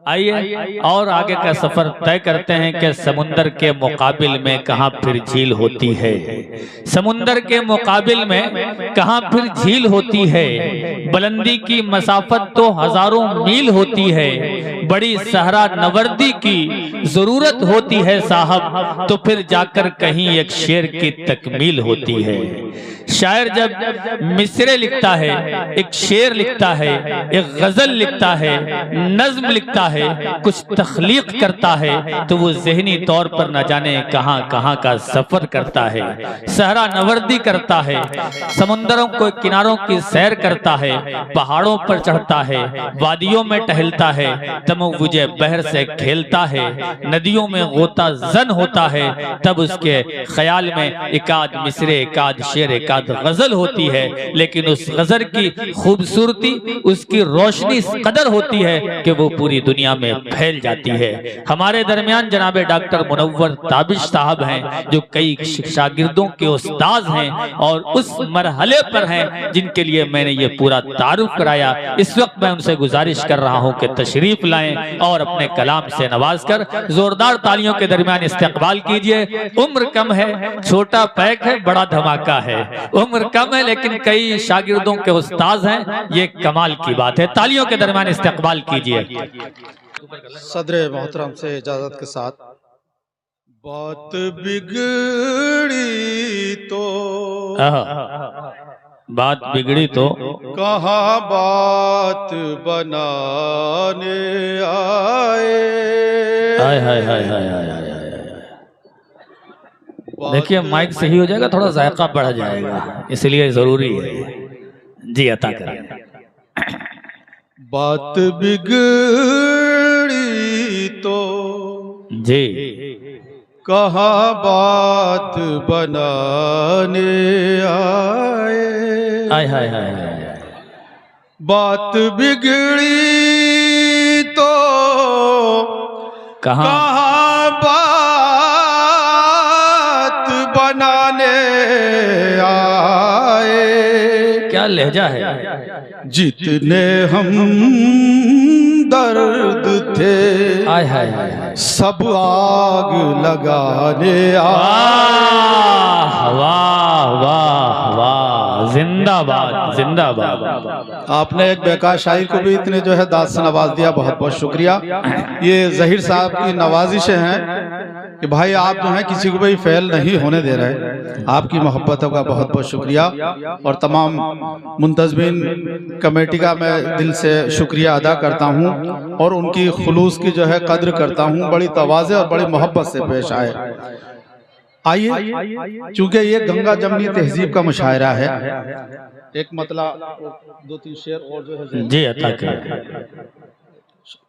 आइए और आगे का सफर तय करते हैं कि समुंदर के मुकाबिल में कहाँ फिर झील होती है। समुंदर के मुकाबिल में कहाँ फिर झील होती है। बुलंदी की मसाफत तो हजारों मील होती है। बड़ी सहरा नवर्दी की जरूरत होती है साहब, तो फिर जाकर कहीं एक शेर की तकमील होती है। शायर जब मिसरे लिखता है, एक शेर लिखता है, एक गजल लिखता है, नज्म लिखता है, कुछ तख्लीक करता है, तो वो ज़हनी तौर पर न जाने कहां कहां का सफर करता है। सहरा नवर्दी करता है, समुंदरों को किनारों की सैर करता है, पहाड़ों पर चढ़ता है, वादियों में टहलता है, तमुव्वुजे बहर से खेलता है, नदियों में गोता जन होता है, तब उसके ख्याल में एकाद मिसरे, एकाद शेर, एकाद गजल होती है। लेकिन उस गजल की खूबसूरती, उसकी रोशनी इस कदर होती है कि वो पूरी दुनिया में फैल जाती है। हमारे दरमियान जनाब डॉक्टर मुनव्वर ताबिश साहब हैं, जो कई शागिर्दों के उस्ताद हैं और उस मरहले पर हैं जिनके लिए मैंने ये पूरा तारुफ कराया। इस वक्त मैं उनसे गुजारिश कर रहा हूं कि तशरीफ लाएं और अपने कलाम से नवाज कर जोरदार तालियों के दरमियान इस्तकबाल कीजिए। उम्र कम है, छोटा पैक है, बड़ा धमाका है। उम्र कम है लेकिन कई शागिर्दों के उस्ताद हैं, ये कमाल की बात है। तालियों के दरमियान इस्तकबाल कीजिए। सदर मोहतरम से इजाजत के साथ। बात बिगड़ी तो बात बिगड़ी तो कहाँ बात बनाने आए। हाय हाय हाय हाय हाय हाय। देखिए माइक सही हो जाएगा, थोड़ा जायका बढ़ जाएगा, इसलिए जरूरी है जी अता करें। बात बिगड़ी तो जी कहाँ बात बनाने आए। हाय हाय हाय हाय। बात बिगड़ी तो कहाँ बात बनाने आए। क्या लहजा है। जितने हम दर्द थे हाय हाय हाय, सब आग लगाने वाह वाह वाह वाह, जिंदाबाद जिंदाबाद। आपने एक बेकार शायर को भी इतने जो है दाद से नवाज दिया, बहुत बहुत शुक्रिया। ये जहीर साहब की नवाजिशें हैं कि भाई आप जो है किसी को भी फेल नहीं होने दे रहे। आपकी मोहब्बतों का बहुत बहुत शुक्रिया और तमाम मुंतजमीन कमेटी का मैं दिल से शुक्रिया अदा करता हूं और उनकी खुलूस की जो है कद्र करता हूं। बड़ी तवाज़े और बड़ी मोहब्बत से पेश आए। आइए, चूंकि ये गंगा जमनी तहजीब का मुशायरा है, एक मतलब दो तीन शेर और जो है जी अता करें।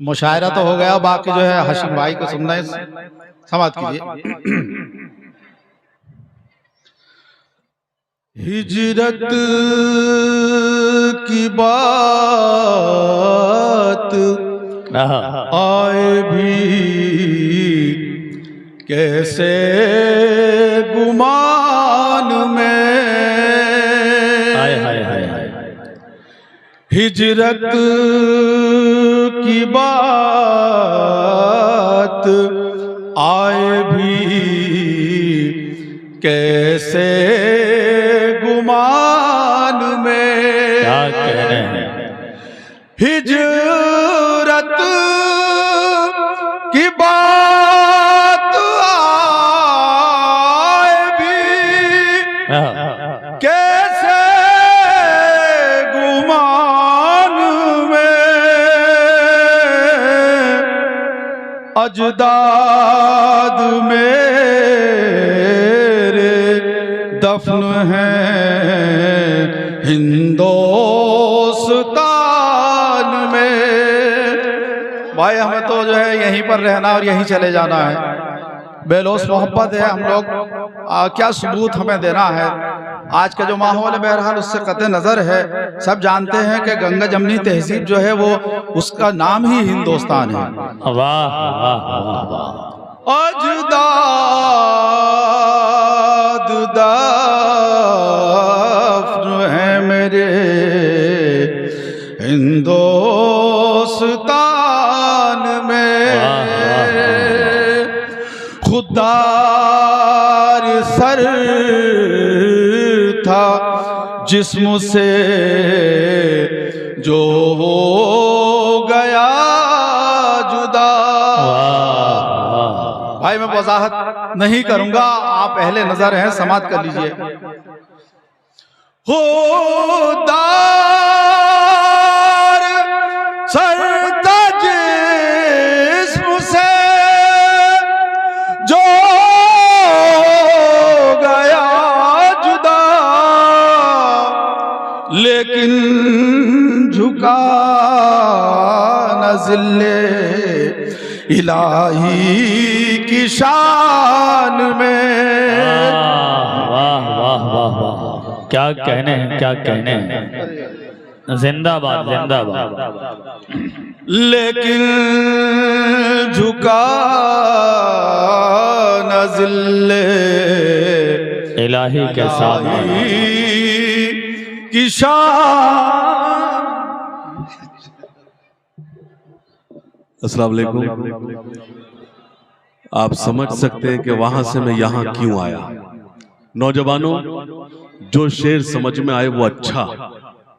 मुशायरा तो हो गया, बाकी जो है हाशिम भाई को सुनना है, समाप्त कीजिए। हिजरत की बात आए भी कैसे गुमान में। हाय हाय हाय हाय। हिजरत की बात आए भी कैसे गुमान में। क्या कह रहे हैं। हिजरत की बात आए भी कैसे गुमान में। अजदाद मेरे दफन हैं हिंदुस्तान में। भाई हमें तो जो है यहीं पर रहना और यहीं चले जाना है। बेलोस मोहब्बत है हम लोग, क्या सबूत हमें देना है। आज का जो माहौल है बहरहाल उससे कतई नजर है। सब जानते हैं कि गंगा जमनी तहजीब जो है वो उसका नाम ही हिंदुस्तान है। वाह वाह वाह। अजदाद दफ्न है मेरे हिंदुस्तान में। था जिस्म से जो हो गया जुदा। भाई मैं वजाहत नहीं करूंगा, आप अहले नजर हैं, समात कर लीजिए। दार सरता जिस्म से जो गया जुदा, लेकिन झुका न ज़िल्ले इलाही की शान में। वाह वाह वाह वाह, क्या कहने हैं, क्या कहने हैं। जिंदाबाद जिंदाबाद। लेकिन झुका न ज़िल्ले इलाही के सामने की शान। अस्सलाम वालेकुम। आप समझ सकते हैं कि वहां से मैं यहां क्यों आया। नौजवानों, जो शेर समझ में आए वो अच्छा,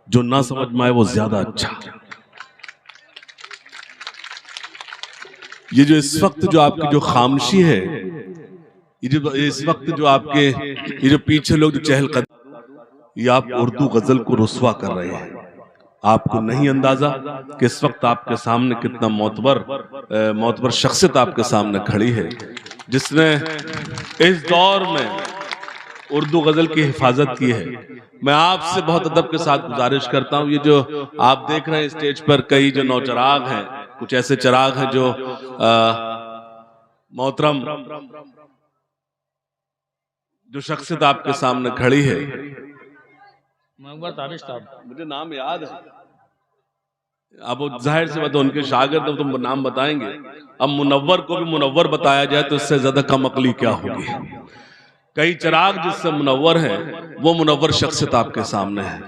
जो ना समझ में आए वो ज्यादा अच्छा। ये जो इस वक्त जो आपकी जो खामोशी है, ये जो इस वक्त जो आपके ये जो पीछे लोग जो चहलकदमी, ये आप उर्दू गजल को रुस्वा कर रहे हैं। आपको नहीं अंदाजा कि इस वक्त आपके सामने कितना मोतबर शख्सियत आपके सामने खड़ी है, जिसने इस दौर में उर्दू गजल की हिफाजत की है। मैं आपसे बहुत अदब के साथ गुजारिश करता हूं, ये जो आप देख रहे हैं स्टेज पर कई जो नौचराग हैं, कुछ ऐसे चराग हैं जो मोहतरम जो शख्सियत आपके सामने खड़ी है, मुझे नाम याद है, अब जाहिर से बात उनके शागिर्द तो नाम बताएंगे। अब मुनव्वर को भी मुनव्वर बताया जाए तो इससे ज्यादा कम अकली क्या होगी। कई चिराग जिससे मुनव्वर हैं, वो मुनव्वर शख्सियत आपके सामने है।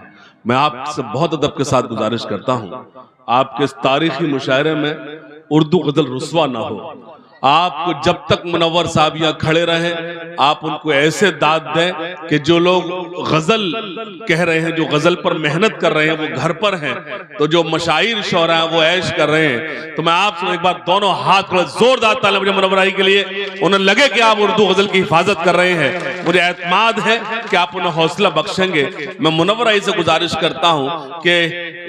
मैं आपसे बहुत अदब के साथ गुजारिश करता हूं, आपके इस तारीखी मुशायरे में उर्दू गजल रुस्वा ना हो। आपको जब तक मुनव्वर साहब यहाँ खड़े रहे, आप उनको ऐसे दाद दें कि जो लोग गजल कह रहे हैं, जो गजल पर मेहनत कर रहे हैं, वो घर पर हैं, तो जो मशाइर शौरा हैं वो ऐश कर रहे हैं। तो मैं आपसे एक बार दोनों हाथ खड़े जोरदार ताली मुझे मुनव्वराई के लिए, उन्हें लगे कि आप उर्दू गजल की हिफाजत कर रहे हैं। मुझे एतमाद है कि आप उन्हें हौसला बख्शेंगे। मैं मुनव्वराई से गुजारिश करता हूँ कि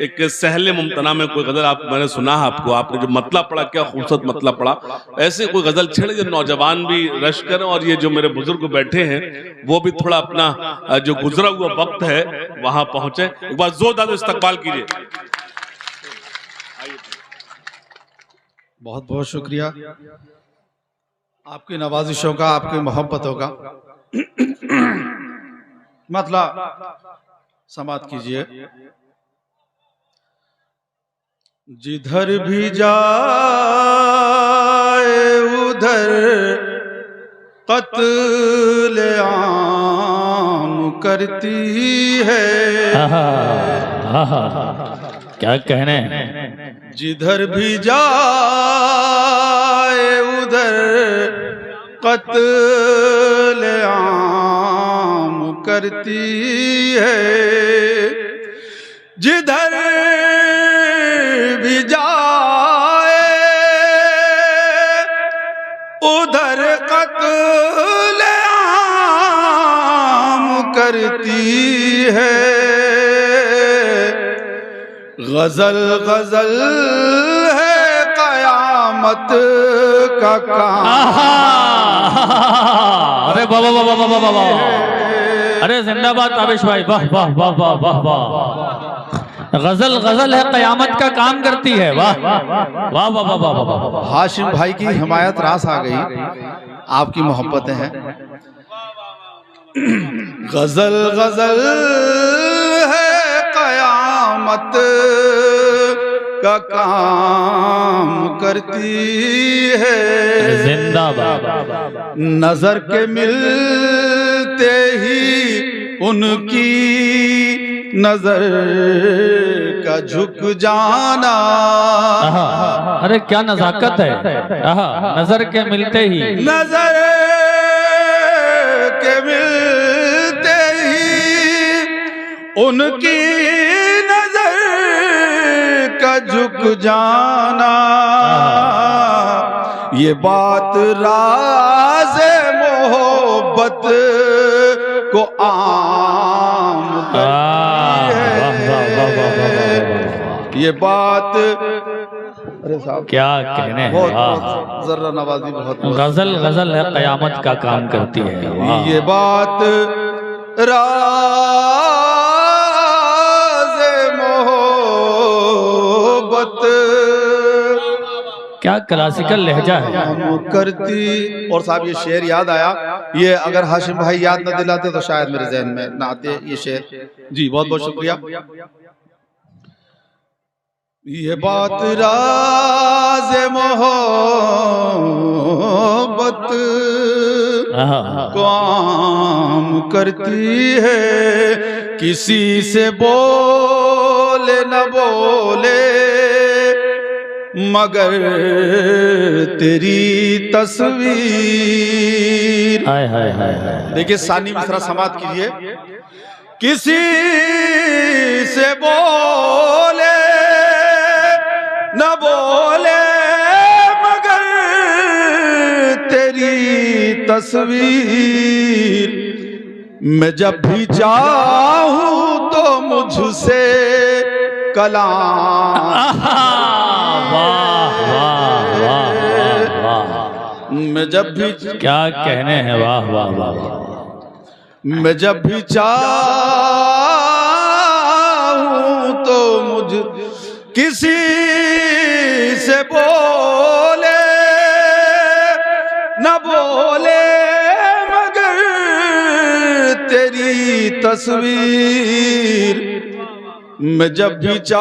एक सहले मुमतना में कोई गजल मैंने सुना है आपको, आपने जो मतला पढ़ा, क्या खूबसूरत मतला पढ़ा, ऐसे कोई गजल छेड़े जो नौजवान भी रश करें और ये जो मेरे बुजुर्ग बैठे हैं वो भी थोड़ा अपना जो गुजरा हुआ वक्त है वहां पहुंचे। एक बार जोरदार इस्तकबाल कीजिए। बहुत बहुत शुक्रिया आपकी नवाजिशों का, आपकी मोहब्बतों का। मतलब समात कीजिए। जिधर भी जाए उधर कत्ल आम करती है। क्या कहने हैं। जिधर भी जाए उधर कत्ल आम करती है। जिधर भी जाए उधर कत्ल आम करती है। गजल गजल है कयामत का काम। अरे वाह वाह वाह वाह वाह वाह, अरे जिंदाबाद ताबिश भाई, वाह वाह वाह वाह वाह वाह। गजल गजल है कयामत का काम करती है। वाह वाह वाह वाह वाह वाह। हाशिम भाई की हिमायत रास आ गई, आपकी मोहब्बतें हैं। गजल गजल है कयामत का काम करती है। जिंदाबाद। नजर के मिलते ही उनकी नजर का झुक जाना। अरे क्या नजाकत है। नजर के मिलते ही, नजर के मिलते उनकी नजर का झुक जाना, ये बात राज़ मोहब्बत को आम करती है। ये बात अरे साहब क्या कहने हैं, बहुत वाह। जर्रा नवाजी बहुत गजल गजल है, कयामत का काम करती है, वाह। ये बात राज़ मोहब्बत क्या क्लासिकल लहजा है। हम करती। और साहब ये शेर याद आया, ये अगर हाशिम भाई याद न दिलाते तो शायद मेरे जहन में ना आते ये शेर। जी बहुत बहुत शुक्रिया। ये बात राज़ मोहब्बत को आम करती है, किसी से बोले न बोले मगर तेरी तस्वीर। हाय हाय हाय हाय। देखिए सानी मिसरा समाप्त कीजिए। किसी से बोले न बोले मगर तेरी तस्वीर, मैं जब भी चाहूं तो मुझसे कलाम। वाह वाह वाह वाह। मैं जब भी क्या कहने हैं, वाह वाह वाह। मैं जब भी चाहूं तो मुझ किसी से बोले न बोले मगर तेरी तस्वीर, मैं जब भी चाहूं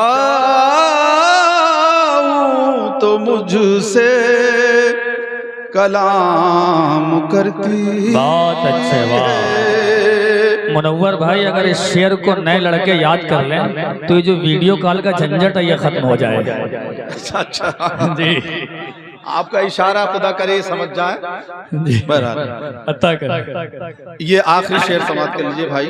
तो मुझसे कलाम करती। बहुत अच्छे, वाह। मुनव्वर भाई अगर इस शेर को नए लड़के याद कर लें तो ये जो वीडियो कॉल का झंझट है ये खत्म हो जाएगा। अच्छा जी आपका इशारा खुदा करे समझ जाए। बहरहाल अता कर। ये आखिरी शेर समाप्त कर लीजिए भाई,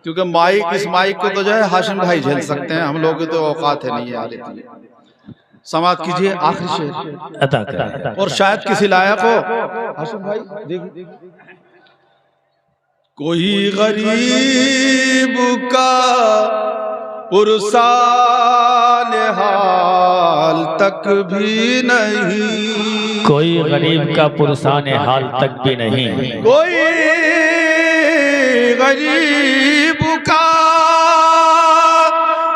क्योंकि माइक इस माइक को तो जो है हाशिम भाई झेल सकते हैं, हम लोग की तो औकात है नहीं यार इतनी। समाप्त कीजिए आखिरी शेर अता कर। और शायद किसी लायक हो हाशिम भाई। देखिए कोई गरीब का पुरसान हाल तक भी नहीं, कोई गरीब का पुरसान हाल तक भी नहीं, कोई गरीब का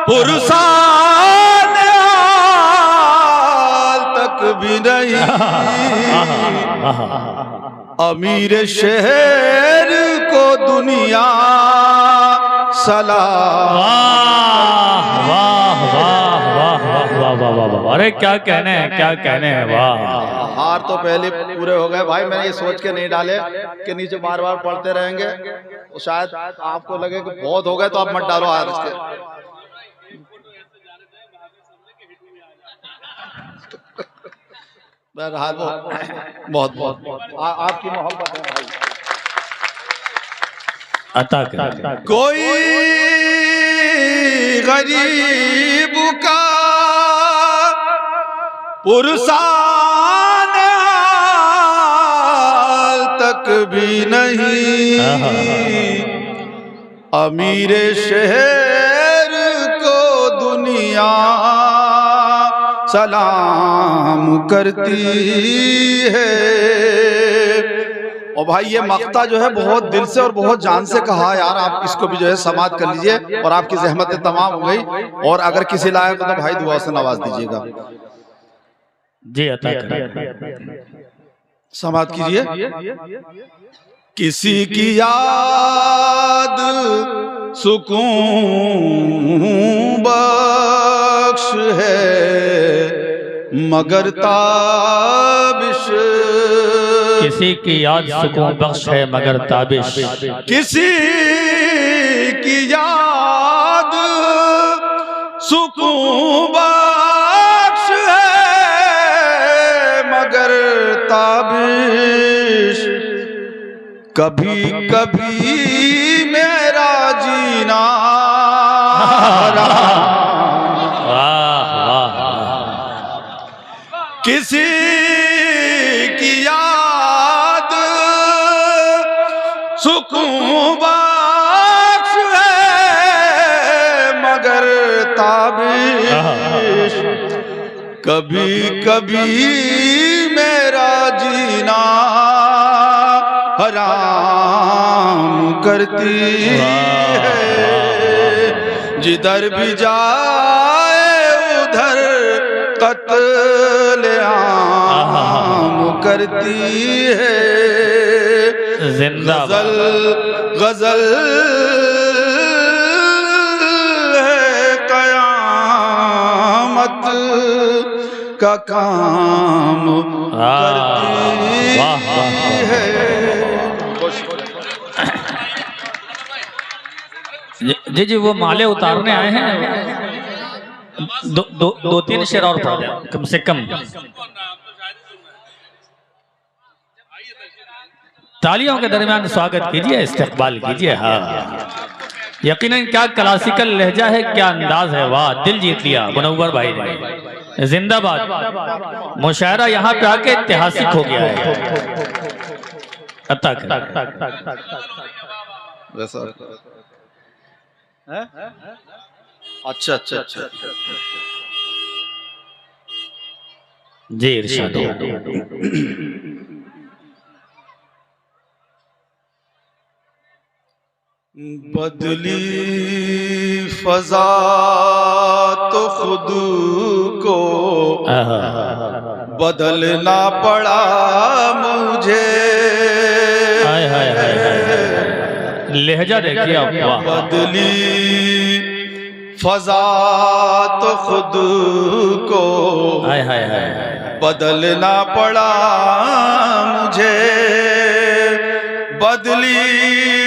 पुरसान हाल तक भी नहीं, अमीर शहर को दुनिया सलाम। वाह वाह वाह वाह वाह वाह वाह वाह। अरे क्या कहने हैं, क्या कहने हैं, वाह। हार तो पहले पूरे हो गए भाई, मैंने ये सोच के नहीं डाले कि नीचे बार बार पढ़ते रहेंगे, तो शायद आपको लगे कि बहुत हो गए, तो आप मत डालो हार इसके। बहरहाल बहुत बहुत आपकी मोहब्बत है भाई। अता कर। कोई गरीब का पुरसान हाल तक भी नहीं, अमीर शहर को दुनिया सलाम करती है। और भाई ये मक्ता जो है बहुत दिल से और बहुत जान से कहा यार, आप इसको भी जो है समाप्त कर लीजिए और आपकी ज़हमतें तमाम हो गई। और अगर किसी लायक हो तो भाई दुआ से नवाज दीजिएगा। जी अता कर। समाप्त कीजिए। किसी की याद सुकून बख्श है मगर ताबिश, किसी की याद सुकून बख्श है मगर ताबिश, किसी की याद सुकून बख्श है मगर ताबिश, कभी कभी मेरा जीना ताबिश, कभी कभी मेरा जीना हराम करती है। जिधर भी जाए उधर कत्ल आम करती है। जिंदाबाद। गजल है कयामत का काम करती है। जी जी, वो माले उतारने आए हैं। दो तीन शेर और पढ़ दें कम से कम। तालियों के दरमियान स्वागत कीजिए, इस्तकबाल कीजिए। हाँ, यकीनन क्या क्लासिकल लहजा है, क्या अंदाज है, वाह, दिल जीत लिया मुनव्वर भाई ने। जिंदाबाद। मुशायरा यहाँ पे आके ऐतिहासिक हो गया है। अता अच्छा अच्छा अच्छा जी, इरशाद। बदली फजा तो खुद को बदलना पड़ा मुझे। हाय हाय हाय हाय, लहजा देखिए आप। बदली फजा तो खुद को हाय हाय हाय, बदलना पड़ा मुझे। बदली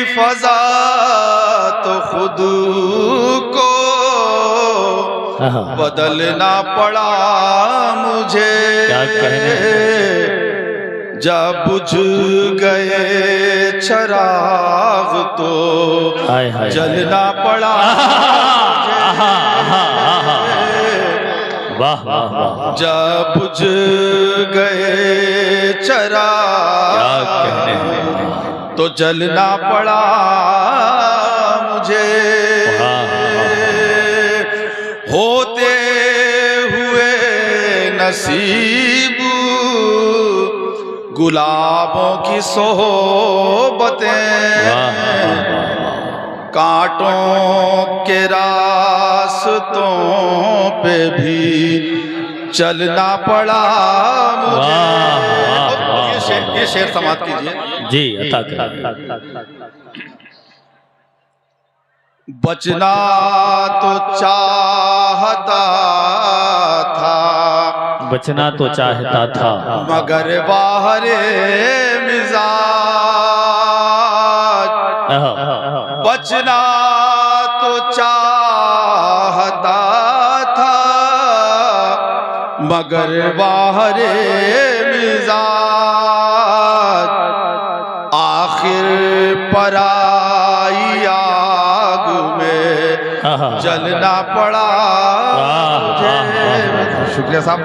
फजा तो खुद को बदलना पड़ा मुझे। क्या कहने। जब बुझ गए चराग तो हाय हाय, जलना पड़ा। वाह वाह वाह। जब बुझ गए चराग तो जलना पड़ा मुझे। होते हुए नसीब गुलाबों की सोहबतें, कांटों के रास्तों पे भी चलना पड़ा मुझे। ये शेर समाप्त कीजिए जी, अता कर। बचना तो चाहता था, बचना तो चाहता था, मगर बाहरे मिजाज। बचना तो चाहता था, मगर बाहरे मिजाज। आखिर पराई आग में जलना पड़ा मुझे। शुक्रिया साहब।